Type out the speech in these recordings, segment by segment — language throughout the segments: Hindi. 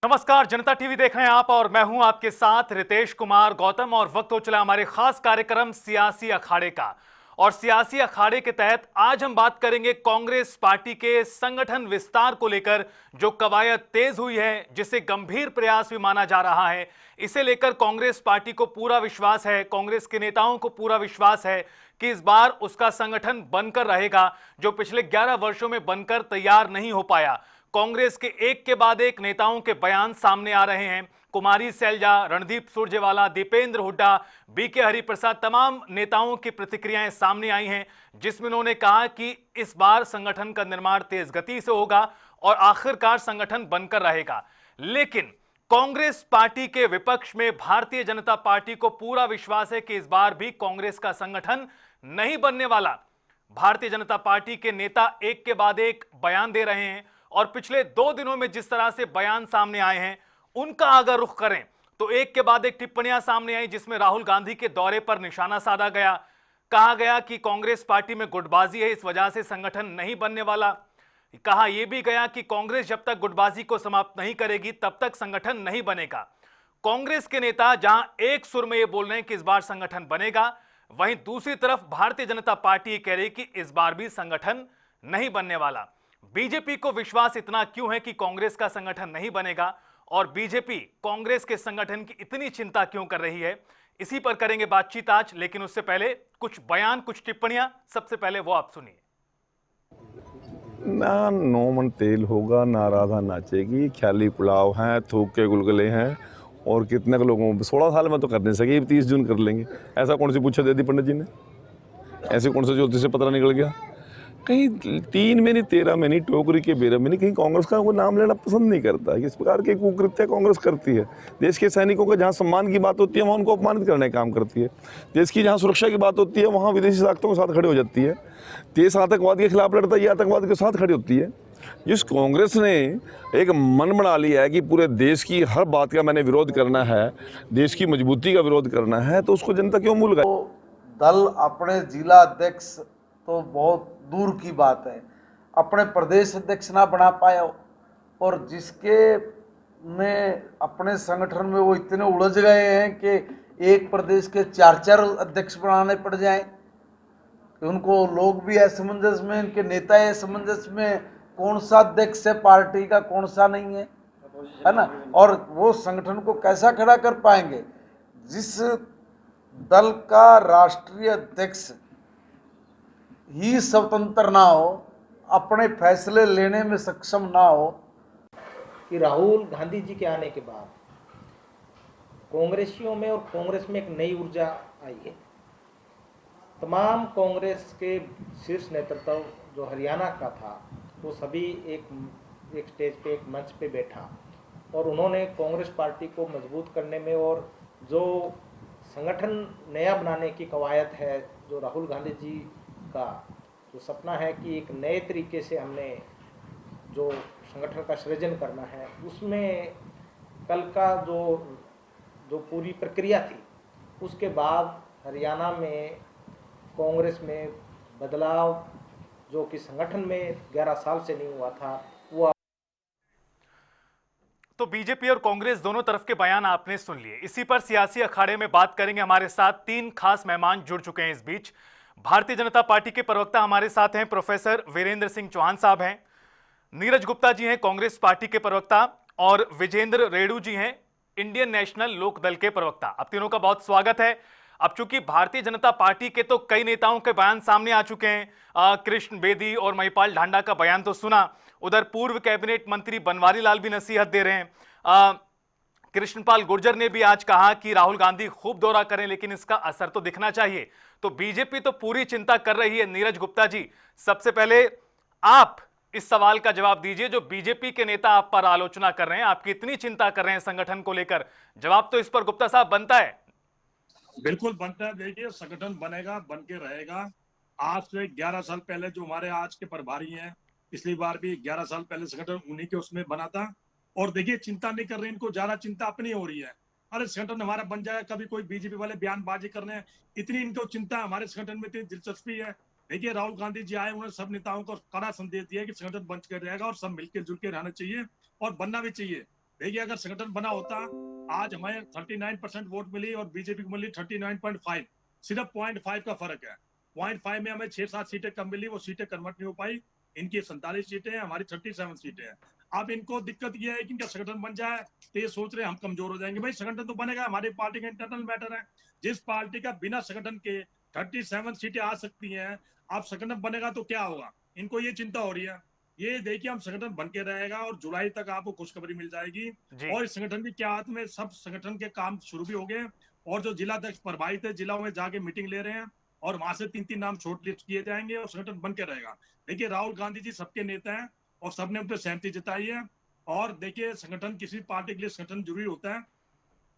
नमस्कार, जनता टीवी देख रहे हैं आप और मैं हूं आपके साथ रितेश कुमार गौतम। और वक्त हो चला हमारे खास कार्यक्रम सियासी अखाड़े का। और सियासी अखाड़े के तहत आज हम बात करेंगे कांग्रेस पार्टी के संगठन विस्तार को लेकर, जो कवायद तेज हुई है, जिसे गंभीर प्रयास भी माना जा रहा है। इसे लेकर कांग्रेस पार्टी को पूरा विश्वास है, कांग्रेस के नेताओं को पूरा विश्वास है कि इस बार उसका संगठन बनकर रहेगा, जो पिछले 11 वर्षों में बनकर तैयार नहीं हो पाया। कांग्रेस के एक के बाद एक नेताओं के बयान सामने आ रहे हैं। कुमारी सैलजा, रणदीप सुरजेवाला, दीपेंद्र हुड्डा, बीके हरिप्रसाद, तमाम नेताओं की प्रतिक्रियाएं सामने आई हैं, जिसमें उन्होंने कहा कि इस बार संगठन का निर्माण तेज गति से होगा और आखिरकार संगठन बनकर रहेगा। लेकिन कांग्रेस पार्टी के विपक्ष में भारतीय जनता पार्टी को पूरा विश्वास है कि इस बार भी कांग्रेस का संगठन नहीं बनने वाला। भारतीय जनता पार्टी के नेता एक के बाद एक बयान दे रहे हैं और पिछले 2 दिनों में जिस तरह से बयान सामने आए हैं, उनका अगर रुख करें तो एक के बाद एक टिप्पणियां सामने आई, जिसमें राहुल गांधी के दौरे पर निशाना साधा गया। कहा गया कि कांग्रेस पार्टी में गुटबाजी है, इस वजह से संगठन नहीं बनने वाला। कहा यह भी गया कि कांग्रेस जब तक गुटबाजी को समाप्त नहीं करेगी तब तक संगठन नहीं बनेगा। कांग्रेस के नेता जहां एक सुर में यह बोल रहे हैं कि इस बार संगठन बनेगा, वहीं दूसरी तरफ भारतीय जनता पार्टी कह रही है कि इस बार भी संगठन नहीं बनने वाला। बीजेपी को विश्वास इतना क्यों है कि कांग्रेस का संगठन नहीं बनेगा, और बीजेपी कांग्रेस के संगठन की इतनी चिंता क्यों कर रही है, इसी पर करेंगे बातचीत आज। लेकिन उससे पहले कुछ बयान, कुछ टिप्पणियां, सबसे पहले वो आप सुनिए। ना 9 मन तेल होगा, ना राधा नाचेगी, ख्याली पुलाव हैं, थूक के गुलगुले हैं। और कितने के लोगों 16 साल में तो कर नहीं सके, 30 जून कर लेंगे। ऐसा कौन सी पूछा दे दी पंडित जी ने? ऐसे कौन सा ज्योतिष से पता निकल गया? कहीं 3 में नहीं, 13 में नहीं, टोकरी के बेरम में नहीं, कहीं कांग्रेस का वो नाम लेना पसंद नहीं करता। इस प्रकार के कुकृत्य कांग्रेस करती है। देश के सैनिकों का जहाँ सम्मान की बात होती है वहाँ उनको अपमानित करने का काम करती है। देश की जहाँ सुरक्षा की बात होती है वहाँ विदेशी ताकतों के साथ खड़ी हो जाती है। देश आतंकवाद के खिलाफ लड़ता है, ये आतंकवाद के साथ खड़ी होती है। जिस कांग्रेस ने एक मन बना लिया है कि पूरे देश की हर बात का मैंने विरोध करना है, देश की मजबूती का विरोध करना है, तो उसको जनता क्यों भूल गई? तो दल अपने जिला अध्यक्ष तो बहुत दूर की बात है, अपने प्रदेश अध्यक्ष ना बना पाया, और जिसके में अपने संगठन में वो इतने उलझ गए हैं कि एक प्रदेश के 4 अध्यक्ष बनाने पड़ जाएं। उनको लोग भी असमंजस में, इनके नेता असमंजस में, कौन सा अध्यक्ष है पार्टी का, कौन सा नहीं है ना। और वो संगठन को कैसा खड़ा कर पाएंगे जिस दल का राष्ट्रीय अध्यक्ष ही स्वतंत्र ना हो, अपने फैसले लेने में सक्षम ना हो। कि राहुल गांधी जी के आने के बाद कांग्रेसियों में और कांग्रेस में एक नई ऊर्जा आई है। तमाम कांग्रेस के शीर्ष नेतृत्व जो हरियाणा का था, वो सभी एक स्टेज पे, एक मंच पे बैठा, और उन्होंने कांग्रेस पार्टी को मजबूत करने में और जो संगठन नया बनाने की कवायद है, जो राहुल गांधी जी का जो सपना है कि एक नए तरीके से हमने जो संगठन का सृजन करना है, उसमें कल का जो पूरी प्रक्रिया थी, उसके बाद हरियाणा में कांग्रेस में बदलाव जो कि संगठन में 11 साल से नहीं हुआ था, वो। तो बीजेपी और कांग्रेस दोनों तरफ के बयान आपने सुन लिए। इसी पर सियासी अखाड़े में बात करेंगे। हमारे साथ 3 खास मेहमान जुड़ चुके हैं इस बीच। भारतीय जनता पार्टी के प्रवक्ता हमारे साथ हैं, प्रोफेसर वीरेंद्र सिंह चौहान साहब हैं, नीरज गुप्ता जी हैं कांग्रेस पार्टी के प्रवक्ता, और विजेंद्र रेणु जी हैं इंडियन नेशनल लोक दल के प्रवक्ता। आप तीनों का बहुत स्वागत है। अब चूंकि भारतीय जनता पार्टी के तो कई नेताओं के बयान सामने आ चुके हैं, कृष्ण बेदी और महिपाल ढांडा का बयान तो सुना, उधर पूर्व कैबिनेट मंत्री बनवारी लाल भी नसीहत दे रहे हैं, कृष्णपाल गुर्जर ने भी आज कहा कि राहुल गांधी खूब दौरा करें लेकिन इसका असर तो दिखना चाहिए। तो बीजेपी तो पूरी चिंता कर रही है। नीरज गुप्ता जी, सबसे पहले आप इस सवाल का जवाब दीजिए। जो बीजेपी के नेता आप पर आलोचना कर रहे हैं, आपकी इतनी चिंता कर रहे हैं संगठन को लेकर, जवाब तो इस पर गुप्ता साहब बनता है। बिल्कुल बनता है। देखिए, संगठन बनेगा, बन के रहेगा। आज से 11 साल पहले जो हमारे आज के प्रभारी हैं, पिछली बार भी 11 साल पहले संगठन उन्हीं के उसमें बना था। और देखिए, चिंता नहीं कर रहे, इनको ज्यादा चिंता अपनी हो रही है। अरे संगठन हमारा बन जाएगा, कभी कोई बीजेपी वाले बयानबाजी कर रहे हैं, इतनी इनको चिंता हमारे संगठन में इतनी दिलचस्पी है। देखिए, राहुल गांधी जी आए, उन्होंने सब नेताओं को कड़ा संदेश दिया कि संगठन बन के रहेगा और सब मिलकर जुल के रहना चाहिए और बनना भी चाहिए। देखिए अगर संगठन बना होता, आज हमें 39% वोट मिली और बीजेपी को मिली 39.5, सिर्फ 0.5 का फर्क है। 0.5 में हमें 6-7 सीटें कम मिली, वो सीटें कन्वर्ट नहीं हो पाई। इनकी 47 सीटें हैं, हमारी 37 सीटें हैं। अब इनको दिक्कत यह है कि इनका संगठन बन जाए तो ये सोच रहे हैं हम कमजोर हो जाएंगे। भाई संगठन तो बनेगा, हमारी पार्टी का इंटरनल मैटर है। जिस पार्टी का बिना संगठन के 37 सीटें आ सकती हैं, अब संगठन बनेगा तो क्या होगा, इनको ये चिंता हो रही है। ये देखिए हम संगठन बन के रहेगा और जुलाई तक आपको खुशखबरी मिल जाएगी। जी। और इस संगठन की क्या हाथ में, सब संगठन के काम शुरू भी हो गए और जो जिला अध्यक्ष प्रभावित है जिलाओं में जाके मीटिंग ले रहे हैं और वहां से 3-3 नाम शॉर्ट लिस्ट किए जाएंगे और संगठन बन के रहेगा। देखिए राहुल गांधी जी सबके नेता हैं और सबने उन पर सहमति जताई है। और देखिए संगठन, किसी पार्टी के लिए संगठन जरूरी होता है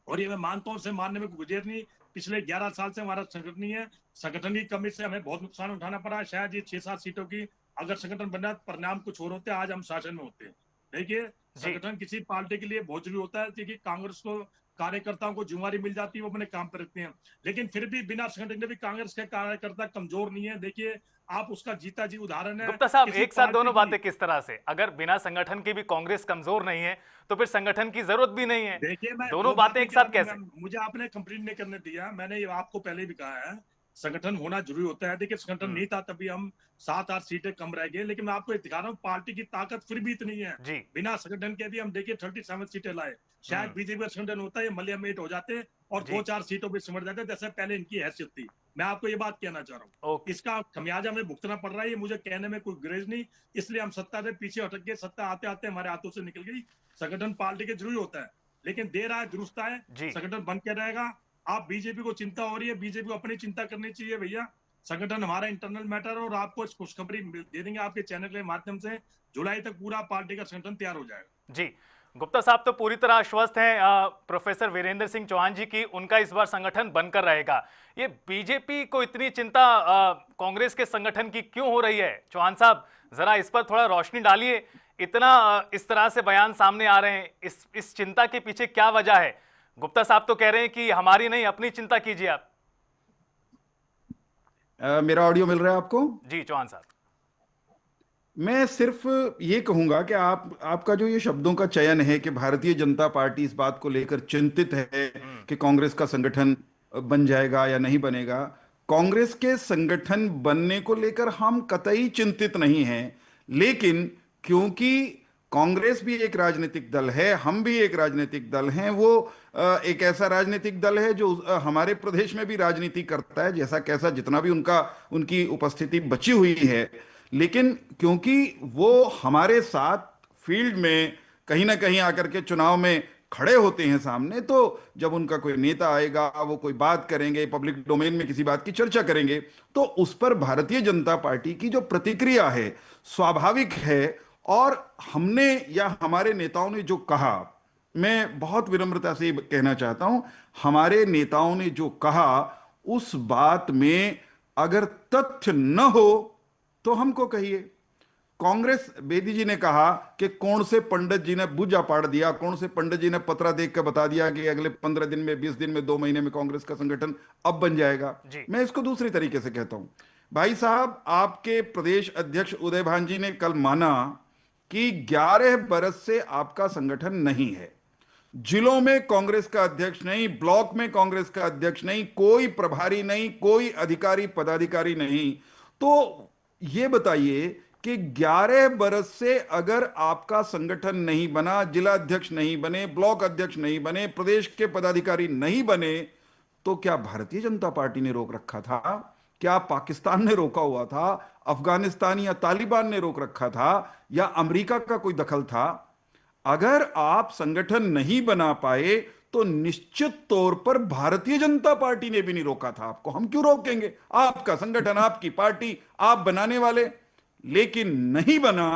और ये मैं मानता हूं, उसे मानने में कोई गुजेर नहीं। पिछले 11 साल से हमारा संगठन नहीं है, संगठन की कमी से हमें बहुत नुकसान उठाना पड़ा। शायद ये 6-7 सीटों की अगर संगठन बना परिणाम कुछ और होते, आज हम शासन में होते। देखिए संगठन किसी पार्टी के लिए बहुत जरूरी होता है, क्योंकि कांग्रेस को कार्यकर्ताओं को जिम्मेवारी मिल जाती है, वो अपने काम पर रखते हैं। लेकिन फिर भी बिना संगठन के भी कांग्रेस के कार्यकर्ता कमजोर नहीं है। देखिए आप उसका जीता जी उदाहरण है। गुप्ता साहब, किसी एक साथ पार्टी दोनों की- बातें किस तरह से? अगर बिना संगठन के भी कांग्रेस कमजोर नहीं है तो फिर संगठन की जरूरत भी नहीं है। देखिए मैं दोनों दो बातें एक साथ कैसे? मुझे आपने कंप्लीट नहीं करने दिया। मैंने ये आपको पहले भी कहा है, संगठन होना जरूरी होता है। देखिए संगठन नहीं था तभी हम 7-8 सीटें कम रह गए, लेकिन मैं आपको दिखा रहा हूँ पार्टी की ताकत फिर भी इतनी है। जी। बिना संगठन के भी हम देखिए 37 सीटें लाए। शायद बीजेपी का संगठन होता है, मलियामेट हो जाते और जी। 2-4 सीटों पर सिमट जाते, जैसे पहले इनकी हैसियत थी। मैं आपको ये बात कहना चाह रहा हूँ, ओके। इसका खमियाजा हमें भुगतना पड़ रहा है। ये मुझे कहने में कोई ग्रेज नहीं, इसलिए हम सत्ता से पीछे हटक गए। सत्ता आते आते हमारे हाथों से निकल गई। संगठन पार्टी के जरूरी होता है, लेकिन देर आए दुरुस्त आए, जी। संगठन बन के रहेगा। आप बीजेपी को चिंता हो रही है, बीजेपी को अपनी चिंता करनी चाहिए भैया। संगठन हमारा इंटरनल मैटर है और आपको इस खुशखबरी दे देंगे आपके चैनल के माध्यम से। जुलाई तक पूरा पार्टी का संगठन तैयार हो जाएगा। जी। गुप्ता साहब तो पूरी तरह आश्वस्त हैं प्रोफेसर वीरेंद्र सिंह चौहान जी की, उनका इस बार संगठन बनकर रहेगा। ये बीजेपी को इतनी चिंता कांग्रेस के संगठन की क्यों हो रही है? चौहान साहब जरा इस पर थोड़ा रोशनी डालिए। इतना इस तरह से बयान सामने आ रहे हैं, इस चिंता के पीछे क्या वजह है? गुप्ता साहब तो कह रहे हैं कि हमारी नहीं, अपनी चिंता कीजिए आप। मेरा ऑडियो मिल रहा है आपको? जी चौहान साहब। मैं सिर्फ ये कहूंगा कि आपका जो ये शब्दों का चयन है कि भारतीय जनता पार्टी इस बात को लेकर चिंतित है कि कांग्रेस का संगठन बन जाएगा या नहीं बनेगा। कांग्रेस के संगठन बनने को लेकर हम कतई चिंतित नहीं हैं, लेकिन क्योंकि कांग्रेस भी एक राजनीतिक दल है, हम भी एक राजनीतिक दल हैं, वो एक ऐसा राजनीतिक दल है जो हमारे प्रदेश में भी राजनीति करता है, जैसा कैसा जितना भी उनकी उपस्थिति बची हुई है। लेकिन क्योंकि वो हमारे साथ फील्ड में कहीं ना कहीं आकर के चुनाव में खड़े होते हैं सामने, तो जब उनका कोई नेता आएगा, वो कोई बात करेंगे, पब्लिक डोमेन में किसी बात की चर्चा करेंगे, तो उस पर भारतीय जनता पार्टी की जो प्रतिक्रिया है स्वाभाविक है। और हमने या हमारे नेताओं ने जो कहा, मैं बहुत विनम्रता से कहना चाहता हूं, हमारे नेताओं ने जो कहा उस बात में अगर तथ्य न हो तो हमको कहिए। कांग्रेस, बेदी जी ने कहा कि कौन से पंडित जी ने पूजा पाठ दिया, कौन से पंडित जी ने पत्रा देख कर बता दिया कि अगले 15 दिन में, 20 दिन में, 2 महीने में कांग्रेस का संगठन अब बन जाएगा। मैं इसको दूसरी तरीके से कहता हूं, भाई साहब, आपके प्रदेश अध्यक्ष उदय भान जी ने कल माना कि 11 बरस से आपका संगठन नहीं है, जिलों में कांग्रेस का अध्यक्ष नहीं, ब्लॉक में कांग्रेस का अध्यक्ष नहीं, कोई प्रभारी नहीं, कोई अधिकारी पदाधिकारी नहीं। तो ये बताइए कि 11 बरस से अगर आपका संगठन नहीं बना, जिला अध्यक्ष नहीं बने, ब्लॉक अध्यक्ष नहीं बने, प्रदेश के पदाधिकारी नहीं बने, तो क्या भारतीय जनता पार्टी ने रोक रखा था? क्या पाकिस्तान ने रोका हुआ था? अफगानिस्तान या तालिबान ने रोक रखा था? या अमेरिका का कोई दखल था? अगर आप संगठन नहीं बना पाए तो निश्चित तौर पर भारतीय जनता पार्टी ने भी नहीं रोका था आपको। हम क्यों रोकेंगे? आपका संगठन, आपकी पार्टी, आप बनाने वाले। लेकिन नहीं बना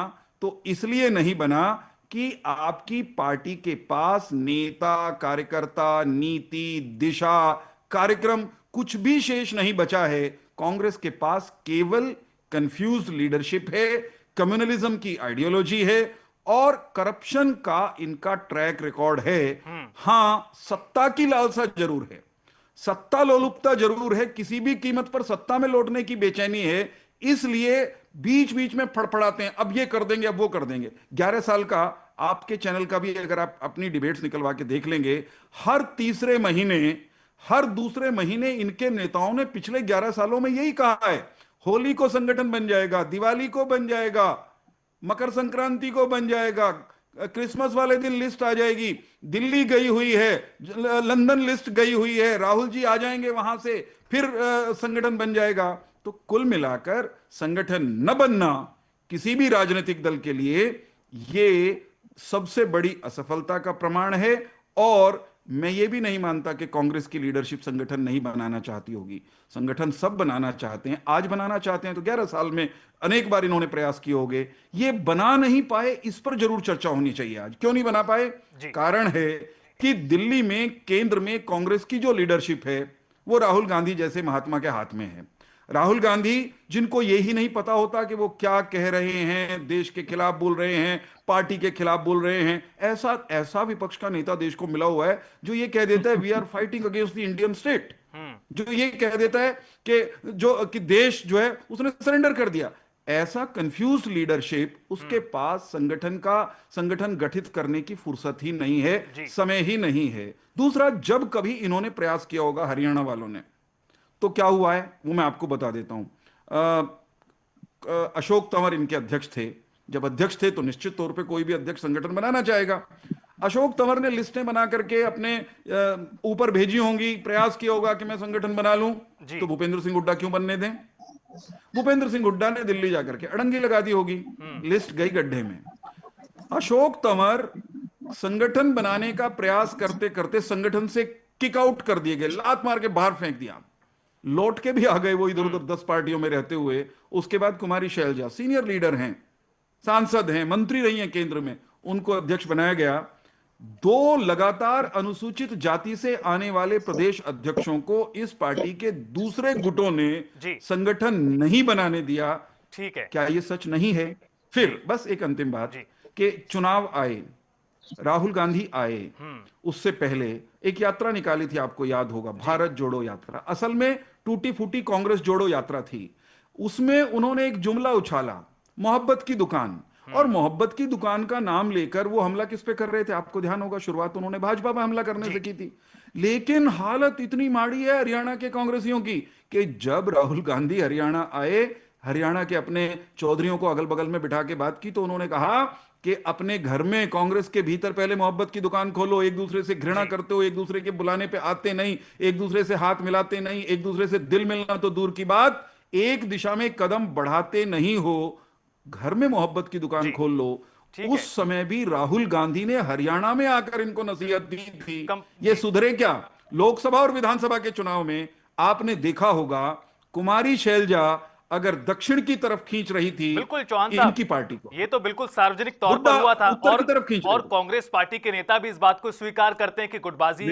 तो इसलिए नहीं बना कि आपकी पार्टी के पास नेता, कार्यकर्ता, नीति, दिशा, कार्यक्रम कुछ भी शेष नहीं बचा है। कांग्रेस के पास केवल कंफ्यूज्ड लीडरशिप है, कम्युनलिज्म की आइडियोलॉजी है और करप्शन का इनका ट्रैक रिकॉर्ड है। हां, सत्ता की लालसा जरूर है, सत्ता लोलुपता जरूर है, किसी भी कीमत पर सत्ता में लौटने की बेचैनी है, इसलिए बीच बीच में फड़फड़ाते हैं, अब ये कर देंगे, अब वो कर देंगे। 11 साल का आपके चैनल का भी अगर आप अपनी डिबेट्स निकलवा के देख लेंगे, हर तीसरे महीने, हर दूसरे महीने इनके नेताओं ने पिछले 11 सालों में यही कहा है, होली को संगठन बन जाएगा, दिवाली को बन जाएगा, मकर संक्रांति को बन जाएगा, क्रिसमस वाले दिन लिस्ट आ जाएगी, दिल्ली गई हुई है, लंदन लिस्ट गई हुई है, राहुल जी आ जाएंगे वहां से, फिर संगठन बन जाएगा। तो कुल मिलाकर संगठन न बनना किसी भी राजनीतिक दल के लिए ये सबसे बड़ी असफलता का प्रमाण है। और मैं ये भी नहीं मानता कि कांग्रेस की लीडरशिप संगठन नहीं बनाना चाहती होगी। संगठन सब बनाना चाहते हैं, आज बनाना चाहते हैं तो 11 साल में अनेक बार इन्होंने प्रयास किए होंगे, ये बना नहीं पाए, इस पर जरूर चर्चा होनी चाहिए। आज क्यों नहीं बना पाए? कारण है कि दिल्ली में, केंद्र में कांग्रेस की जो लीडरशिप है वो राहुल गांधी जैसे महात्मा के हाथ में है। राहुल गांधी जिनको यही नहीं पता होता कि वो क्या कह रहे हैं, देश के खिलाफ बोल रहे हैं, पार्टी के खिलाफ बोल रहे हैं, ऐसा विपक्ष का नेता देश को मिला हुआ है जो ये कह देता है we are fighting against the Indian state, जो ये कह देता है कि देश जो है उसने सरेंडर कर दिया। ऐसा कंफ्यूज्ड लीडरशिप, उसके पास संगठन गठित करने की फुर्सत ही नहीं है, समय ही नहीं है। दूसरा, जब कभी इन्होंने प्रयास किया होगा हरियाणा वालों ने, तो क्या हुआ है वो मैं आपको बता देता हूं। अशोक तंवर इनके अध्यक्ष थे। जब अध्यक्ष थे तो निश्चित तौर पे कोई भी अध्यक्ष संगठन बनाना चाहेगा। अशोक तंवर ने लिस्टें बना करके अपने ऊपर भेजी होंगी, प्रयास किया होगा कि मैं संगठन बना लूं, तो भूपेंद्र सिंह हुड्डा क्यों बनने दें? भूपेंद्र सिंह हुड्डा ने दिल्ली जाकर के अड़ंगी लगा दी होगी, लिस्ट गई गड्ढे में। अशोक तंवर संगठन बनाने का प्रयास करते करते संगठन से किक आउट कर दिए गए, लात मार के बाहर फेंक दिया। लौट के भी आ गए वो इधर उधर 10 पार्टियों में रहते हुए। उसके बाद कुमारी शैलजा सीनियर लीडर हैं, सांसद हैं, मंत्री रही हैं केंद्र में, उनको अध्यक्ष बनाया गया। 2 लगातार अनुसूचित जाति से आने वाले प्रदेश अध्यक्षों को इस पार्टी के दूसरे गुटों ने संगठन नहीं बनाने दिया। ठीक है, क्या ये सच नहीं है? फिर बस एक अंतिम बात कि चुनाव आए, राहुल गांधी आए, उससे पहले एक यात्रा निकाली थी, आपको याद होगा, भारत जोड़ो यात्रा। असल में टूटी फूटी कांग्रेस जोड़ो यात्रा थी। उसमें उन्होंने एक जुमला उछाला, मोहब्बत की दुकान, और मोहब्बत की दुकान का नाम लेकर वो हमला किस पे कर रहे थे? आपको ध्यान होगा, शुरुआत उन्होंने भाजपा पे हमला करने से की थी। लेकिन हालत इतनी माड़ी है हरियाणा के कांग्रेसियों की कि जब राहुल गांधी हरियाणा आए, हरियाणा के अपने चौधरियों को अगल बगल में बिठा के बात की, तो उन्होंने कहा कि अपने घर में कांग्रेस के भीतर पहले मोहब्बत की दुकान खोलो, एक दूसरे से घृणा करते हो, एक दूसरे के बुलाने पे आते नहीं, एक दूसरे से हाथ मिलाते नहीं, एक दूसरे से दिल मिलना तो दूर की बात, एक दिशा में कदम बढ़ाते नहीं हो, घर में मोहब्बत की दुकान खोल लो। उस समय भी राहुल गांधी ने हरियाणा में आकर इनको नसीहत दी थी। ये सुधरे क्या? लोकसभा और विधानसभा के चुनाव में आपने देखा होगा, कुमारी शैलजा अगर दक्षिण की तरफ खींच रही थी, बिल्कुल चौहान साहब, इनकी पार्टी को, ये तो बिल्कुल सार्वजनिक तौर पर हुआ था, और कांग्रेस पार्टी के नेता भी इस बात को स्वीकार करते हैं कि गुटबाजी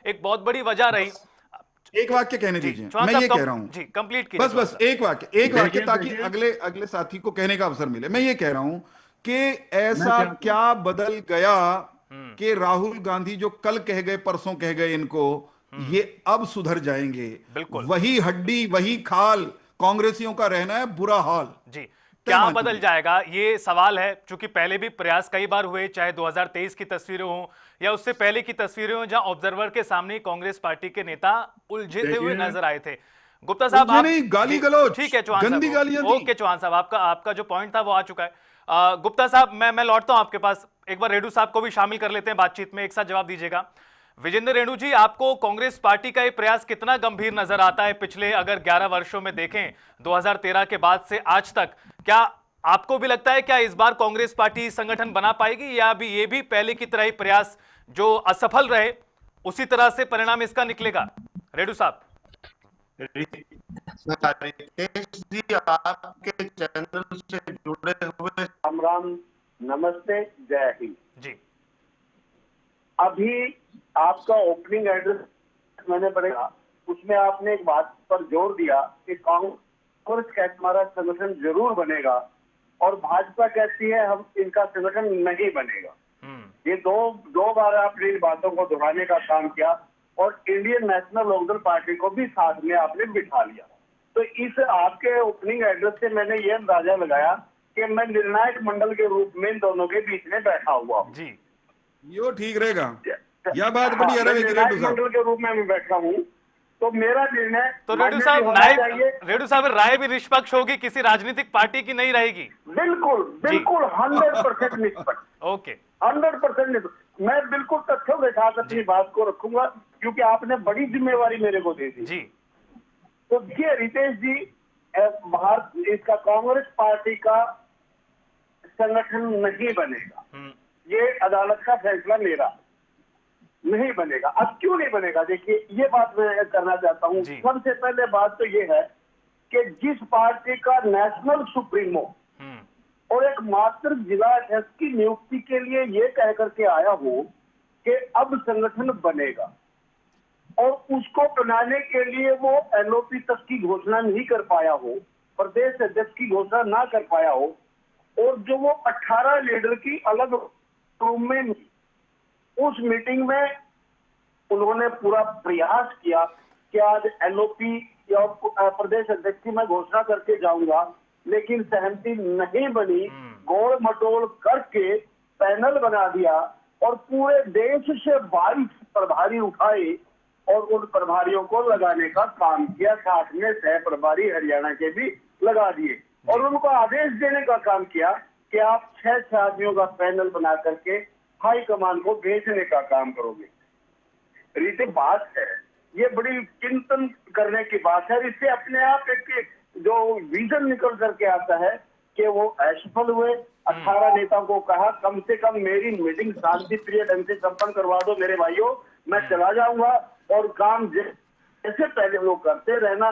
एक बहुत बड़ी वजह रही। एक वाक्य कहने दीजिए, मैं ये कह रहा हूं जी, कंप्लीट कीजिए, बस एक वाक्य ताकि अगले साथी को कहने का अवसर मिले। मैं ये कह रहा हूं कि ऐसा क्या बदल गया कि राहुल गांधी जो कल कह गए, परसों कह गए इनको, ये अब सुधर जाएंगे? बिल्कुल वही हड्डी वही खाल, कांग्रेसियों का रहना है बुरा हाल जी। क्या बदल जाएगा, ये सवाल है। चूंकि पहले भी प्रयास कई बार हुए, चाहे 2023 की तस्वीरें हो या उससे पहले की तस्वीरें हो, जहां ऑब्जर्वर के सामने कांग्रेस पार्टी के नेता उलझते हुए नजर आए थे। गुप्ता साहब, आप गाली गलौज, ठीक है चौहान साहब, ओके चौहान साहब, आपका जो पॉइंट था वो आ चुका है। गुप्ता साहब, मैं लौटता हूं आपके पास। एक बार रेणु साहब को भी शामिल कर लेते हैं बातचीत में, एक साथ जवाब दीजिएगा। विजेंद्र रेणु जी, आपको कांग्रेस पार्टी का ये प्रयास कितना गंभीर नजर आता है पिछले अगर 11 वर्षों में देखें, 2013 के बाद से आज तक? क्या आपको भी लगता है क्या इस बार कांग्रेस पार्टी संगठन बना पाएगी, या अभी ये भी पहले की तरह ही प्रयास जो असफल रहे उसी तरह से परिणाम इसका निकलेगा? रेणु साहब। रितेश जी, आपके चैनल से जुड़े हुए राम, नमस्ते, जय हिंद जी। अभी आपका ओपनिंग एड्रेस मैंने पढ़ा, उसमें आपने एक बात पर जोर दिया कि कांग्रेस का हमारा संगठन जरूर बनेगा और भाजपा कहती है हम इनका संगठन नहीं बनेगा। ये दो बार आपने इन बातों को दोहराने का काम किया और इंडियन नेशनल लोकदल पार्टी को भी साथ में आपने बिठा लिया। तो इस आपके ओपनिंग एड्रेस से मैंने ये अंदाजा लगाया कि मैं निर्णायक मंडल के रूप में इन दोनों के बीच में बैठा हुआ हूँ। जी यो ठीक रहेगा। यह बात बड़ी है मैं रेड्डू निर्णायक साहब। मंडल के रूप में मैं बैठा हूँ, तो मेरा निर्णय तो रेड्डू मान्य साहब भी होना चाहिए। रेड्डू साहब राय भी निष्पक्ष होगी, किसी राजनीतिक पार्टी की नहीं रहेगी। बिल्कुल बिल्कुल 100% निष्पक्ष, ओके 100% निष्पक्ष। मैं बिल्कुल तथ्यों के साथ अपनी बात को रखूंगा, क्योंकि आपने बड़ी जिम्मेवारी मेरे को दे दी। जी तो देखिए रितेश जी, भारत इसका कांग्रेस पार्टी का संगठन नहीं बनेगा, ये अदालत का फैसला मेरा नहीं बनेगा। अब क्यों नहीं बनेगा, देखिए ये बात मैं करना चाहता हूँ। जी। सबसे पहले बात तो ये है कि जिस पार्टी का नेशनल सुप्रीमो और एक मात्र जिला अध्यक्ष की नियुक्ति के लिए ये कह करके आया हो कि अब संगठन बनेगा, और उसको बनाने के लिए वो एलओपी तक की घोषणा नहीं कर पाया हो, प्रदेश अध्यक्ष की घोषणा ना कर पाया हो, और जो वो 18 लीडर की अलग रूम में उस मीटिंग में उन्होंने पूरा प्रयास किया कि आज एलओपी या प्रदेश अध्यक्ष की मैं घोषणा करके जाऊंगा, लेकिन सहमति नहीं बनी, गोल मटोल करके पैनल बना दिया और पूरे देश से 22 प्रभारी उठाए और उन प्रभारियों को लगाने का काम किया, साथ में सह प्रभारी हरियाणा के भी लगा दिए, और उनको आदेश देने का काम किया कि आप 6 आदमियों का पैनल बना करके हाई कमान को भेजने का काम करोगे। रीते बात है, ये बड़ी चिंतन करने की बात है। इससे अपने आप एक जो विजन निकल करके आता है कि वो असफल हुए। 18 नेताओं को कहा कम से कम मेरी मीटिंग शांति प्रिय ढंग से संपन्न करवा दो मेरे भाइयों, मैं चला जाऊंगा, और काम जैसे पहले लोग करते रहना,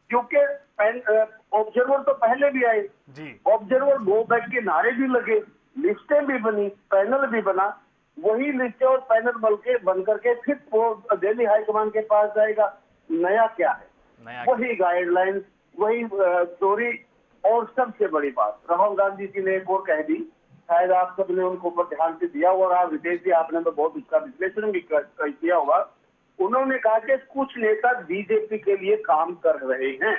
क्योंकि ऑब्जर्वर तो पहले भी आए, ऑब्जर्वर गो बैक के नारे भी लगे, लिस्टें भी बनी, पैनल भी बना, वही लिस्टें और पैनल बन करके फिर वो दिल्ली हाईकमान के पास जाएगा। नया क्या है, वही गाइडलाइंस, वही स्टोरी। और सबसे बड़ी बात राहुल गांधी जी ने एक और कह दी, शायद आप सबने उनको ऊपर ध्यान से दिया होगा, और आप रितेश जी आपने तो बहुत उसका विश्लेषण भी किया होगा। उन्होंने कहा कि कुछ नेता बीजेपी के लिए काम कर रहे हैं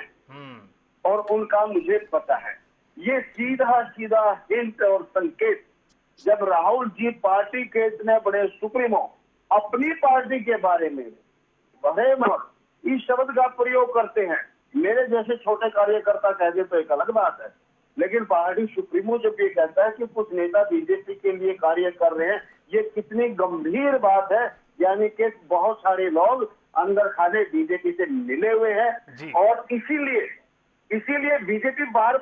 और उनका मुझे पता है। ये सीधा सीधा हिंट और संकेत, जब राहुल जी पार्टी के इतने बड़े सुप्रीमो अपनी पार्टी के बारे में बड़े इस शब्द का प्रयोग करते हैं, मेरे जैसे छोटे कार्यकर्ता कह दे तो एक अलग बात है, लेकिन पार्टी सुप्रीमो जब ये कहता है कि कुछ नेता बीजेपी के लिए कार्य कर रहे हैं, ये कितनी गंभीर बात है। यानी कि बहुत सारे लोग अंदर खाने बीजेपी से मिले हुए हैं, और इसीलिए बीजेपी बार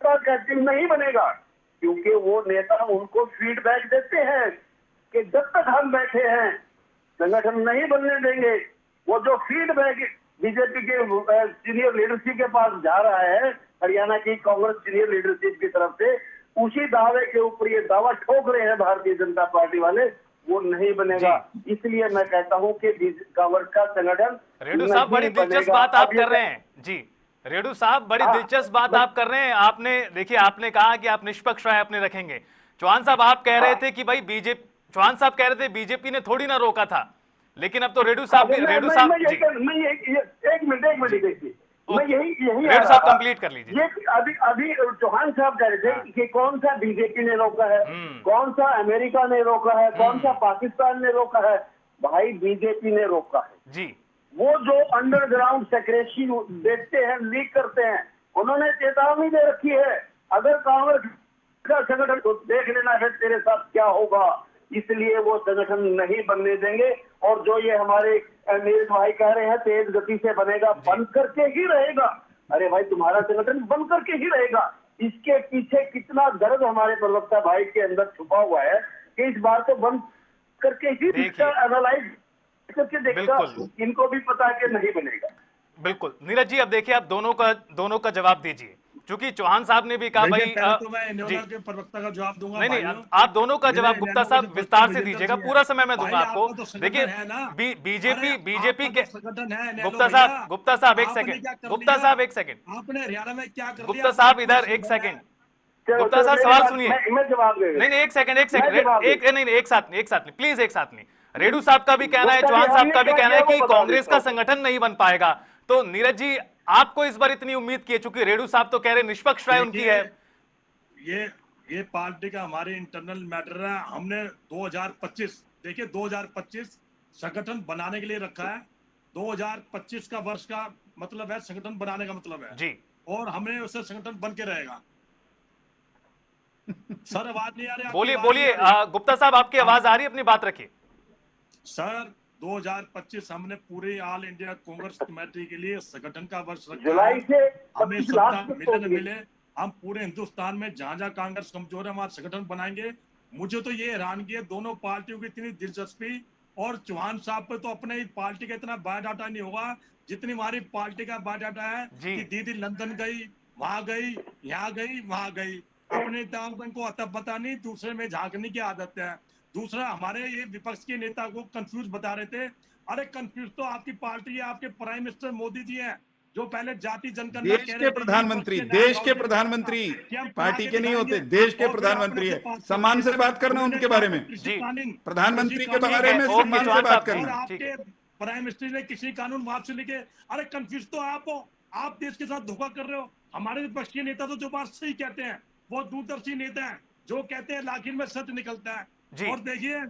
बार कहती नहीं बनेगा, क्योंकि वो नेता उनको फीडबैक देते हैं कि जब तक हम बैठे हैं संगठन नहीं बनने देंगे। वो जो फीडबैक बीजेपी के सीनियर लीडरशिप के पास जा रहा है, हरियाणा की कांग्रेस सीनियर लीडरशिप की तरफ से, उसी दावे के ऊपर ये दावा ठोक रहे हैं भारतीय जनता पार्टी वाले, वो नहीं बनेगा। इसलिए मैं कहता हूं कि कांग्रेस का संगठन रेड्डू साहब बड़ी दिलचस्प बात आप कर रहे हैं। जी रेड्डू साहब बड़ी दिलचस्प बात आप कर रहे हैं। आपने देखिए, आपने कहा कि आप निष्पक्ष राय अपने रखेंगे। चौहान साहब आप कह रहे थे कि भाई चौहान साहब कह रहे थे बीजेपी ने थोड़ी ना रोका था, लेकिन अब तो रेड्डू साहब एक मिनट देखिए, मैं यही रेड्डू साहब कंप्लीट कर लीजिए। ये अभी चौहान साहब कह रहे थे कि कौन सा बीजेपी ने रोका है, कौन सा अमेरिका ने रोका है, कौन सा पाकिस्तान ने रोका है। भाई बीजेपी ने रोका है जी। वो जो अंडरग्राउंड सेक्रेसी देखते हैं, लीक करते हैं, उन्होंने चेतावनी दे रखी है, अगर कांग्रेस का संगठन तो देख लेना है तेरे साथ क्या होगा। इसलिए वो संगठन नहीं बनने देंगे, और जो ये हमारे नीरज भाई कह रहे हैं तेज गति से बनेगा, बन करके ही रहेगा। अरे भाई तुम्हारा संगठन बन करके ही रहेगा। इसके पीछे कितना दर्द हमारे प्रवक्ता भाई के अंदर छुपा हुआ है कि इस बार तो बन करके ही एनालाइज करके देखा, इनको भी पता है कि नहीं बनेगा। बिल्कुल नीरज जी, अब देखिए आप दोनों का जवाब दीजिए, क्योंकि चौहान साहब ने भी कहा भाई तो मैं न्योला के प्रवक्ता का जवाब दूंगा। नहीं, आप दोनों का जवाब गुप्ता साहब विस्तार से दीजिएगा, पूरा समय मैं दूंगा आपको। देखिए बीजेपी के गुप्ता साहब एक सेकंड आपने हरियाणा में क्या कर दिया? गुप्ता साहब इधर एक सेकंड, गुप्ता साहब सवाल सुनिए। मैं जवाब दे नहीं एक सेकंड एक साथ नहीं प्लीज, एक साथ नहीं। रेड्डू साहब का भी कहना है, चौहान साहब का भी कहना है कि कांग्रेस का संगठन नहीं बन पाएगा। तो नीरज जी आपको इस बार इतनी उम्मीद की है, चूंकि रेड्डू साहब तो कह रहे निष्पक्ष राय उनकी है। ये पार्टी का हमारे इंटरनल मैटर है। हमने 2025 देखिए 2025 संगठन बनाने के लिए रखा है। 2025 का वर्ष का मतलब है संगठन बनाने का मतलब है जी। और हमने उससे संगठन बन के रहेगा। सर आवाज नहीं आ रही? बोलिए बोलिए गुप्ता साहब, आपकी आवाज आ रही है, अपनी बात रखिए। सर 2025 हमने पूरे ऑल इंडिया कांग्रेस कमेटी के लिए संगठन का वर्ष रखा जुलाई है। से हमें 25 सत्ता लाख मिले न मिले, हम पूरे हिंदुस्तान में जहां जहां कांग्रेस कमजोर है वहां संगठन बनाएंगे। मुझे तो ये हैरानगी है दोनों पार्टियों की इतनी दिलचस्पी, और चौहान साहब पे तो अपने ही पार्टी का इतना बायोडाटा नहीं होगा जितनी हमारी पार्टी का बायोडाटा है जी। कि दीदी लंदन गई, वहां गई, यहाँ गई, वहां गई। अपने नेताओं को अतः पता नहीं, दूसरे में झांकने की आदत है। दूसरा, हमारे ये विपक्ष के नेता को कंफ्यूज बता रहे थे। अरे कंफ्यूज तो आपकी पार्टी है, आपके प्राइम मिनिस्टर मोदी जी हैं, जो पहले जाति जनगणना देश कह के रहे थे। प्रधानमंत्री, विपक्ष देश के नाम प्रधानमंत्री, कि हम करा पार्टी के नहीं दिखाएंगे, होते, देश के और फिर आपने प्रधानमंत्री उसे है। पास कर सम्मान दिया। से बात करना उन्होंने उनके कहा बारे था में, कृषि जी। कानून, प्रधानमंत्री के कृषि बारे है, में ओके, सम्मान से चौहान बात साहब, और करना। ठीक आपके है। प्राइम मिनिस्टर ने कृषि कानून वापसी लिखे। अरे कंफ्यूज तो आप हो, आप देश के साथ धोखा कर रहे हो। हमारे विपक्षी नेता तो जो बात सही कहते हैं, वो दूरदर्शी नेता है, जो कहते हैं आखिर में सच निकलता है। जी। और देखिए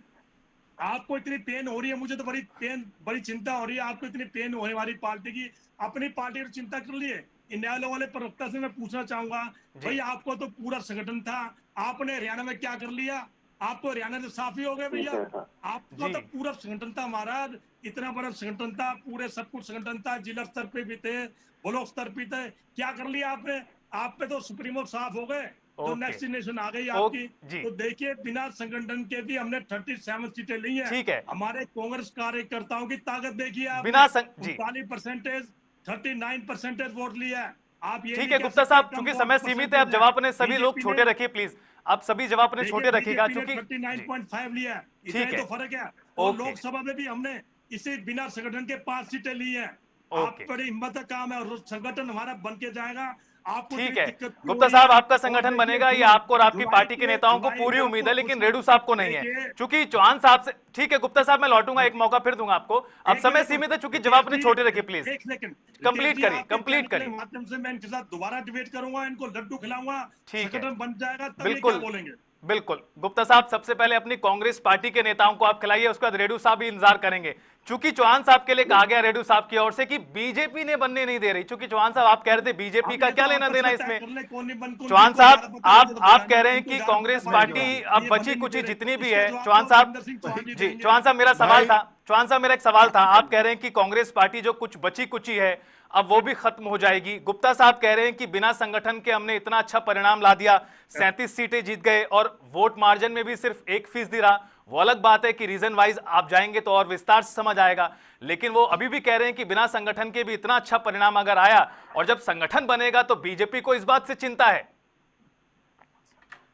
आपको इतनी पेन हो रही है, मुझे तो बड़ी चिंता हो रही है। आपको इतनी पेन हो रही है हमारी पार्टी की, अपनी पार्टी की चिंता कर लिए। न्यायालय वाले प्रवक्ता से मैं पूछना चाहूंगा, भाई आपको तो पूरा संगठन था, आपने हरियाणा में क्या कर लिया? आप तो हरियाणा से साफ ही हो गए भैया। आपको जी। तो पूरा संगठन था महाराज, इतना बड़ा संगठन था, पूरे सब कुछ संगठन था, जिला स्तर पे भी थे, ब्लॉक स्तर पे थे। क्या कर लिया आपने? आप पे तो सुप्रीमो साफ हो गए, जो ओके। नेक्स्ट जनरेशन आ गई ओके, आपकी। जी। तो देखिए बिना संगठन के भी हमने 37 सीटें ली हैं। ठीक है। हमारे कांग्रेस कार्यकर्ताओं की ताकत देखिए बिना आपने, जी। 39%, 39% वोट लिया है। आप ये ठीक नहीं है कह गुप्ता सकते साहब, कम चूंकि वोट समय सीमित है, आप परसेंटेज है। जवाब अपने सभी लोग बीजेपी छोटे ने रखिए प्लीज। आप सभी जवाब अपने छोटे रखिएगा, बीजेपी ने चूंकि 39.5 लिया है, इतना ठीक ही है। तो फर्क है। और ओके। लोकसभा में भी हमने इसी बिना संगठन के 5 सीटें ली हैं। आप ओके। बड़ी हिम्मत का काम है, और संगठन हमारा बन के जाएगा। आपको इतनी ठीक है दिक्कत क्यों हो गुप्ता रही है? साहब, आपका और संगठन देखिए बनेगा, ये आपको और आपकी पार्टी के नेताओं को जुलाई पूरी में उम्मीद है, आपको लेकिन घोषणा रेडू साहब को नहीं है। देखिए, चूंकि चौहान साहब से, ठीक है गुप्ता साहब, मैं लौटूंगा, एक मौका फिर दूंगा आपको। अब एक समय मिनट सीमित है, चूंकि रितेश जवाब अपने जी, छोटे रखिए प्लीज। एक सेकंड रितेश कंप्लीट जी, करिए, आपके कंप्लीट चैनल के करिए। माध्यम से मैं इनके साथ दोबारा डिबेट करूंगा, इनको लड्डू खिलाऊंगा, ठीक है, संगठन बन जाएगा तब ये क्या बिल्कुल बोलेंगे। बिल्कुल। गुप्ता साहब, सबसे पहले अपनी कांग्रेस पार्टी के नेताओं को आप खिलाइए, उसके बाद रेडू साहब भी इंतजार करेंगे। चूंकि चौहान साहब के लिए कहा गया रेडू साहब की ओर से कि बीजेपी ने बनने नहीं दे रही, चूंकि चौहान साहब आप कह रहे थे बीजेपी अब का ये क्या तो लेना आपस देना में तय इसमें। कर ले कौन नहीं बन, कौन चौहान जिनको ज्यादा साहब, पता है मुझे तो आप बताएं, कह रहे हैं जिनको कि ज्यादा कांग्रेस पता है पार्टी ये अब बनने बची नहीं कुची दे रहे। जितनी भी इसका है, जवाब चौहान तो साहब हरविंदर सिंह चौहान जी जी, देंगे। चौहान साहब मेरा सवाल भाई, था, चौहान साहब मेरा एक सवाल था। आप कह रहे हैं कि कांग्रेस पार्टी जो कुछ बची कुची है अब वो भी खत्म हो जाएगी। गुप्ता साहब कह रहे हैं कि बिना संगठन के हमने इतना अच्छा परिणाम ला दिया, 37 सीटें जीत गए, और वोट मार्जिन में भी सिर्फ 1% रहा। वो अलग बात है कि रीजन वाइज आप जाएंगे तो और विस्तार से समझ आएगा, लेकिन वो अभी भी कह रहे हैं कि बिना संगठन के भी इतना अच्छा परिणाम अगर आया, और जब संगठन बनेगा तो बीजेपी को इस बात से चिंता है।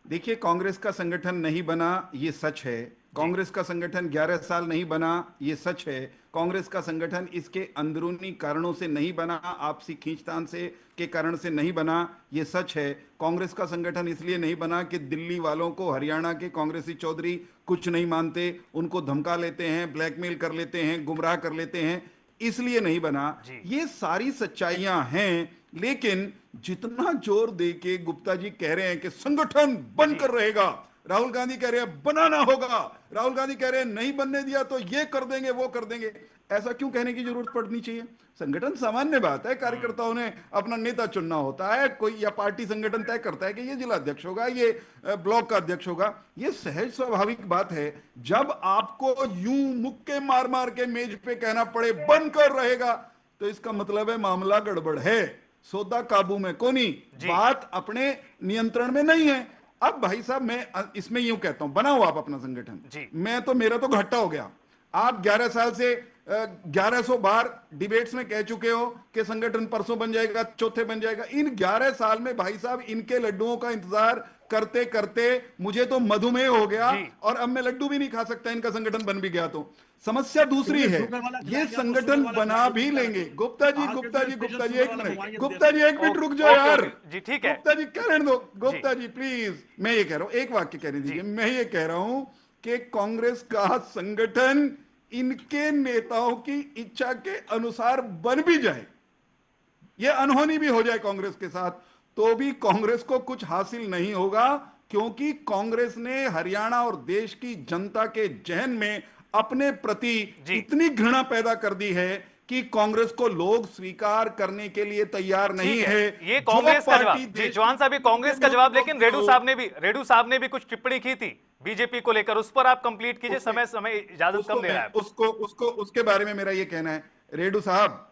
देखिए, कांग्रेस का संगठन नहीं बना, ये सच है। कांग्रेस का संगठन 11 साल नहीं बना, ये सच है। कांग्रेस का संगठन इसके अंदरूनी कारणों से नहीं बना, आपसी खींचतान से के कारण से नहीं बना, ये सच है। कांग्रेस का संगठन इसलिए नहीं बना कि दिल्ली वालों को हरियाणा के कांग्रेसी चौधरी कुछ नहीं मानते, उनको धमका लेते हैं, ब्लैकमेल कर लेते हैं, गुमराह कर लेते हैं, इसलिए नहीं बना। ये सारी सच्चाइयां हैं, लेकिन जितना जोर दे के गुप्ता जी कह रहे हैं कि संगठन बनकर रहेगा, राहुल गांधी कह रहे हैं बनाना होगा, राहुल गांधी कह रहे हैं नहीं बनने दिया तो ये कर देंगे वो कर देंगे, ऐसा क्यों कहने की जरूरत पड़नी चाहिए? संगठन सामान्य बात है, कार्यकर्ताओं ने अपना नेता चुनना होता है, कोई या पार्टी संगठन तय करता है कि ये जिला अध्यक्ष होगा, ये ब्लॉक का अध्यक्ष होगा, ये सहज स्वाभाविक बात है। जब आपको यूं मुक्के मार मार के मेज पे कहना पड़े बनकर रहेगा, तो इसका मतलब है मामला गड़बड़ है, सौदा काबू में कोनी, बात अपने नियंत्रण में नहीं है। अब भाई साहब, मैं इसमें यूं कहता हूं, बनाओ आप अपना संगठन। मैं तो, मेरा तो घाटा हो गया। आप 11 साल से 1100 बार डिबेट्स में कह चुके हो कि संगठन परसों बन जाएगा, चौथे बन जाएगा। इन 11 साल में भाई साहब, इनके लड्डुओं का इंतजार करते करते मुझे तो मधुमेह हो गया, और अब मैं लड्डू भी नहीं खा सकता इनका संगठन बन भी गया तो। समस्या दूसरी है, ये संगठन बना भी लेंगे। गुप्ता जी, गुप्ता जी, गुप्ता जी, एक मिनट, गुप्ता जी एक मिनट रुक जाओ यार। जी ठीक है, गुप्ता जी कहने दो, गुप्ता जी प्लीज, मैं ये कह रहा हूं, एक वाक्य कहने दीजिए। मैं ये कह रहा हूं कि कांग्रेस का संगठन इनके नेताओं की इच्छा के अनुसार बन भी जाए, ये अनहोनी भी हो जाए कांग्रेस के साथ, तो भी कांग्रेस को कुछ हासिल नहीं होगा, क्योंकि कांग्रेस ने हरियाणा और देश की जनता के जहन में अपने प्रति जी। इतनी घृणा पैदा कर दी है कि कांग्रेस को लोग स्वीकार करने के लिए तैयार नहीं ठीक है। ये जो कांग्रेस का जवाब पार्टी जी, देश चौहान साहब, ये कांग्रेस का जवाब, लेकिन रेडू साहब ने भी कुछ टिप्पणी की थी बीजेपी को लेकर, उस पर आप कंप्लीट कीजिए, समय इजाजत कम दे रहा है। उसके बारे में मेरा ये कहना है, रेडू साहब,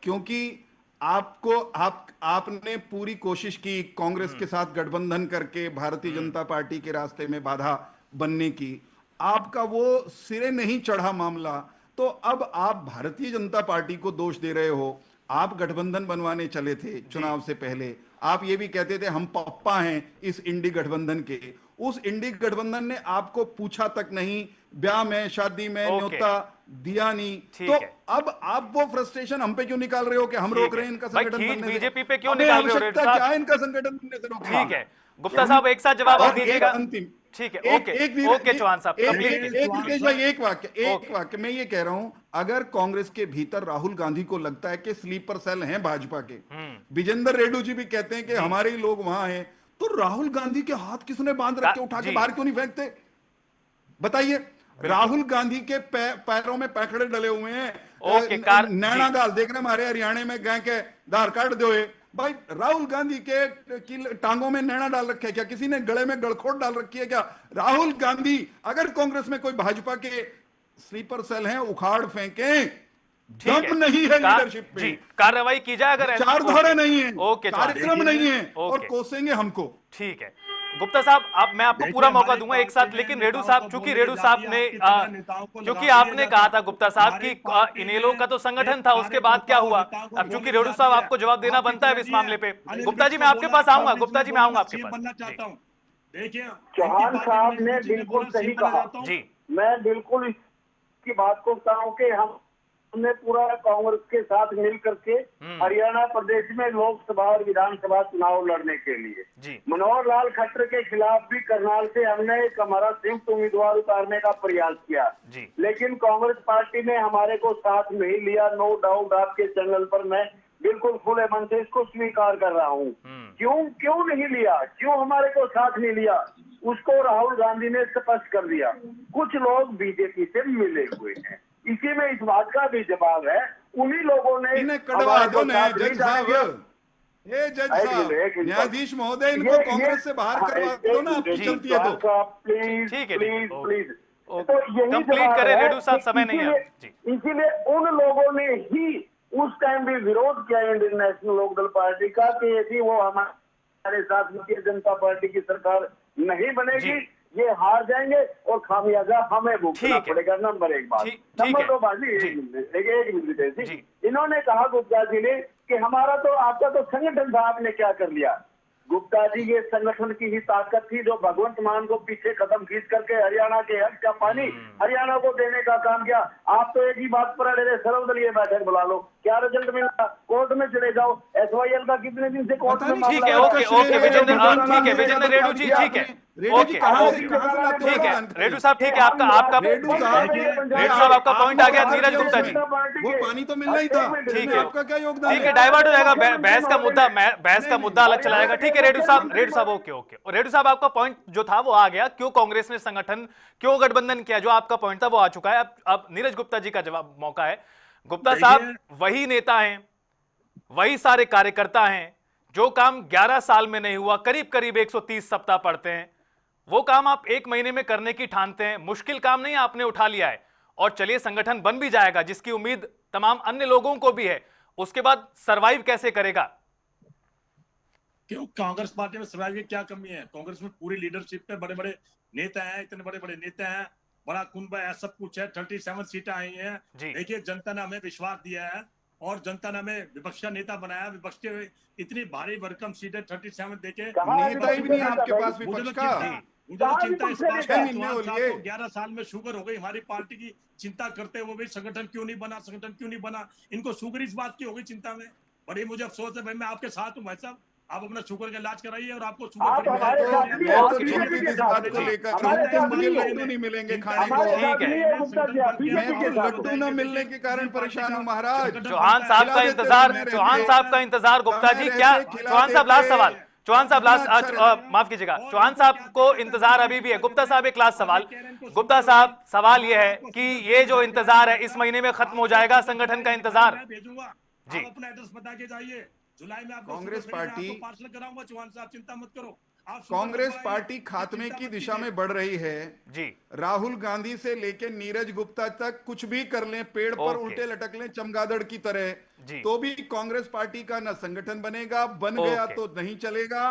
क्योंकि आपने पूरी कोशिश की कांग्रेस के साथ गठबंधन करके भारतीय जनता पार्टी के रास्ते में बाधा बनने की, आपका वो सिरे नहीं चढ़ा मामला, तो अब आप भारतीय जनता पार्टी को दोष दे रहे हो। आप गठबंधन बनवाने चले थे चुनाव से पहले, आप ये भी कहते थे हम पप्पा हैं इस इंडी गठबंधन के। उस इंडी गठबंधन ने आपको पूछा तक नहीं, ब्याह में शादी में न्योता दिया नहीं, ठीक तो है। अब आप वो फ्रस्ट्रेशन हम पे क्यों निकाल रहे हो कि हम ठीक रोक है। रहे हैं इनका भाई, संगठन खींच बनने से? बीजेपी पे क्यों हमें निकाल रहे हो, आवश्यकता रेड्डी साहब? क्या है इनका संगठन बनने से रोकने ठीक है, गुप्ता साहब एक साथ जवाब आप और एक दीजिएगा। अंतिम, ठीक है, एक- ओके एक भी- ओके चौहान साहब, एक- कंप्लीट एक- कीजिए। एक रितेश भाई, एक ओके। वाक्य मैं ये कह रहा हूं, अगर कांग्रेस के भीतर राहुल गांधी को लगता है कि स्लीपर सेल हैं भाजपा के, विजेंद्र रेड्डी जी भी कहते हैं कि हमारे ही लोग वहां हैं, तो राहुल गांधी के हाथ किसने बांध रखे, उठा के जी। बाहर क्यों नहीं फेंकते? बताइए। राहुल गांधी के पैरों में पैकड़े डले हुए हैं। ओके, नैना दाल देख रहे हमारे हरियाणा में गए के आधार कार्ड दो, भाई राहुल गांधी के की टांगों में नैना डाल रखे, क्या किसी ने गले में गलखोट डाल रखी है क्या? राहुल गांधी, अगर कांग्रेस में कोई भाजपा के स्लीपर सेल हैं, उखाड़ फेंकें, दम नहीं है लीडरशिप पे, जी, कार्रवाई की जाए अगर चार धारा नहीं है, ओके, कार्यक्रम नहीं है, और ओके। कोसेंगे हमको। ठीक है गुप्ता साहब, अब मैं आपको पूरा मौका दूंगा एक साथ, लेकिन रेड्डी साहब, चूंकि रेड्डी साहब ने क्योंकि आपने कहा था गुप्ता साहब कि इनेलो का तो संगठन था, उसके बाद क्या हुआ? अब चूंकि रेड्डी साहब आपको जवाब देना बनता है इस मामले पे। गुप्ता जी मैं आपके पास आऊंगा, गुप्ता जी मैं आऊंगा आपके पास। बनना चाहता हूं। देखिए, चौहान साहब ने बिल्कुल सही कहा। जी मैं बिल्कुल इसकी बात को कहता हूं कि हमने पूरा कांग्रेस के साथ मिल करके हरियाणा प्रदेश में लोकसभा और विधानसभा चुनाव लड़ने के लिए जी। मनोहर लाल खट्टर के खिलाफ भी करनाल से हमने एक हमारा संयुक्त उम्मीदवार उतारने का प्रयास किया जी। लेकिन कांग्रेस पार्टी ने हमारे को साथ नहीं लिया। नो डाउट आपके चैनल पर मैं बिल्कुल खुले मन से इसको स्वीकार कर रहा हूँ। क्यों नहीं लिया, क्यों हमारे को साथ नहीं लिया, उसको राहुल गांधी ने स्पष्ट कर दिया। कुछ लोग बीजेपी से मिले हुए हैं, इसी में इस बात का भी जवाब है। उन्हीं लोगों ने इन्हें कड़वा दो ना जज साहब, ये जज साहब, न्यायाधीश महोदय, इनको कांग्रेस से बाहर करवा दो ना, आपकी चलती है तो। प्लीज ठीक है, प्लीज ओके। प्लीज। ओके, तो यही कंप्लीट जवाब करें है रेड्डी साहब, कि समय नहीं है। जी। इसीलिए उन लोगों ने ही उस टाइम भी विरोध किया इंडियन नेशनल लोकदल पार्टी का कि यदि वो हमारे साथ भारतीय जनता पार्टी की सरकार नहीं बनेगी, ये हार जाएंगे और खामियाजा हमें भुगतना पड़ेगा। नंबर एक बात। नंबर दो बाजी, एक मिनट जी, इन्होंने कहा गुप्ता जी ने कि हमारा तो आपका तो संगठन था, आपने क्या कर लिया? गुप्ता जी, ये संगठन की ही ताकत थी जो भगवंत मान को पीछे कदम खींच करके हरियाणा के हक का पानी हरियाणा को देने का काम किया। आप तो एक ही बात पर अड़े रहे, सर्वदलीय बैठक बुला लो, क्या रिजल्ट मिला? कोर्ट में चले जाओ। SYL का कितने दिन से कोर्ट में ठीक है, ओके ओके विजेंद्र रेड्डी जी, ठीक है, ओके ठीक है रेड्डी साहब, ठीक है, आपका रेड्डी साहब आपका पॉइंट आ गया। नीरज गुप्ता जी, वो पानी तो मिलना ही था, ठीक है, आपका क्या योगदान? ठीक है, डाइवर्ट हो जाएगा, बहस का मुद्दा अलग चलाएगा। ठीक है रेड्डी साहब, ओके ओके। रेड्डी साहब आपका पॉइंट जो था वो आ गया, क्यों कांग्रेस ने संगठन, क्यों गठबंधन किया, जो आपका पॉइंट था वो आ चुका है। अब नीरज गुप्ता जी का जवाब मौका है। गुप्ता साहब वही नेता हैं, वही सारे कार्यकर्ता हैं, जो काम 11 साल में नहीं हुआ, करीब करीब 130 सप्ताह पड़ते हैं, वो काम आप एक महीने में करने की ठानते हैं। मुश्किल काम नहीं, आपने उठा लिया है, और चलिए संगठन बन भी जाएगा, जिसकी उम्मीद तमाम अन्य लोगों को भी है। उसके बाद सरवाइव कैसे करेगा? क्यों कांग्रेस पार्टी में सर्वाइव की क्या कमी है? कांग्रेस में पूरी लीडरशिप पे बड़े बड़े नेता हैं, इतने बड़े बड़े नेता हैं, बड़ा कुनबा है, सब कुछ है, 37 सीटें आई हैं। देखिए, जनता ने हमें विश्वास दिया है और जनता ने हमें विपक्ष का नेता बनाया। विपक्ष के इतनी भारी भरकम सीटें 37 देके नेता ही भी नहीं आपके पास विपक्ष का। मुझे तो चिंता इस बात छह की, महीने हो चौहान लिए। साहब को 11 साल में शुगर हो गई हमारी पार्टी की चिंता करते हुए भी, संगठन क्यों नहीं बना, संगठन क्यों नहीं बना, इनको शुगर इस बात की हो गई चिंता में। बड़ी मुझे अफसोस है भाई, मैं आपके साथ हूँ भाई साहब, आप अपना शुगर का इलाज कराइए और आपको आप शुगर हमारे साथ नहीं है, मैं आप तो बीजेपी चिंतित के इस साथ बात को हैं। लेकर हमारे हूं कि साथ मुझे नहीं है, लड्डू नहीं मिलेंगे खाने हमारे को। साथ ठीक है। नहीं है गुप्ता जी, आप मैं बीजेपी तो के साथ लड्डू हैं। न मिलने के कारण परेशान हूं महाराज। चौहान साहब खिला का देते इंतजार, समय चौहान रहते, साहब का इंतजार गुप्ता समय जी, रहते क्या खिला चौहान साहब लास्ट देते, सवाल, चौहान साहब कितना लास्ट अच्छा रहता। माफ कीजिएगा, चौहान साहब को इंतजार अभी भी है। गुप्ता साहब एक लास्ट सवाल, गुप्ता साहब सवाल यह है कि ये जो इंतजार है इस महीने में खत्म हो जाएगा संगठन का इंतजार? मैं भेजूंगा, जी। आप अपना एड्रेस बता के जाइए, जुलाई में आपको कांग्रेस शुगर फ्री में पार्टी- आपको पार्सल कराऊंगा। चौहान साहब चिंता मत करो, आप शुगर कांग्रेस मत पार्टी बढ़ाइए, खात्मे चिंता की मत दिशा कीजिए। में बढ़ रही है। जी। राहुल गांधी से लेके नीरज गुप्ता तक कुछ भी कर लें, पेड़ पर ओके। उल्टे लटक लें चमगादड़ की तरह, जी। तो भी कांग्रेस पार्टी का न संगठन बनेगा, बन गया ओके। तो नहीं चलेगा।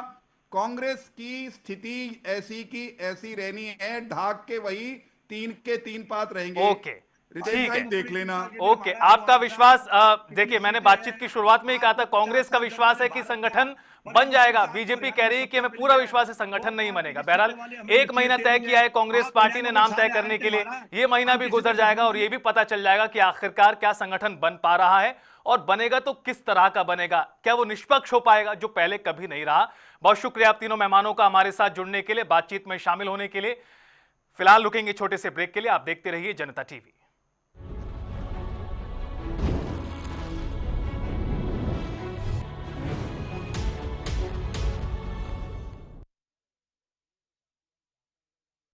कांग्रेस की स्थिति ऐसी की ऐसी रहनी है, ढाक के वही 3 के 3 पात रहेंगे। ओके, रितेश ठीक भाई है। देख लेना। ओके, आपका विश्वास, देखिए मैंने बातचीत की शुरुआत में ही कहा था कांग्रेस का विश्वास है कि संगठन बन जाएगा, बीजेपी कह रही है कि हमें पूरा विश्वास है संगठन नहीं बनेगा। बहरहाल 1 महीना तय किया है कांग्रेस पार्टी ने नाम तय करने के लिए, ये महीना भी गुजर जाएगा और ये भी पता चल जाएगा कि आखिरकार क्या संगठन बन पा रहा है, और बनेगा तो किस तरह का बनेगा, क्या वो निष्पक्ष हो पाएगा जो पहले कभी नहीं रहा। बहुत शुक्रिया आप तीनों मेहमानों का हमारे साथ जुड़ने के लिए, बातचीत में शामिल होने के लिए। फिलहाल रुकेंगे छोटे से ब्रेक के लिए, आप देखते रहिए जनता टीवी।